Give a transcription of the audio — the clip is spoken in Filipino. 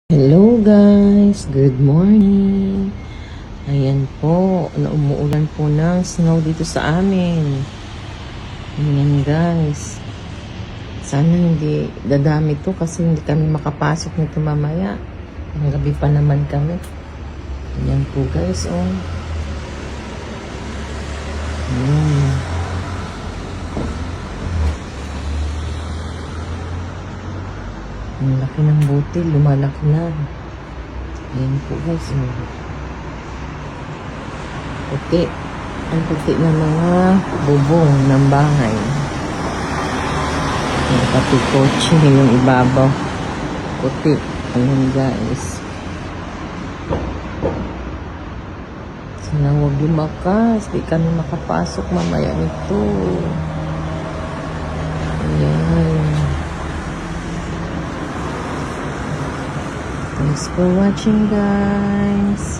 Hello guys, good morning. Ayan po, umuulan po ng snow dito sa amin. Ayan guys. Sana hindi dadami to kasi hindi kami makapasok nito mamaya. Ang gabi pa naman kami. Ayan po guys, oh. Ayan. Ang laki ng butil, lumalaki na. Ayan po guys, oh. Puti. Ang puti ng mga bubong ng bahay. Ayan, pati kotse yung ibabaw. Puti. Ayan guys. Sana huwag lumakas. Di kami makapasok mamaya nito. Ayan. Thanks for watching guys.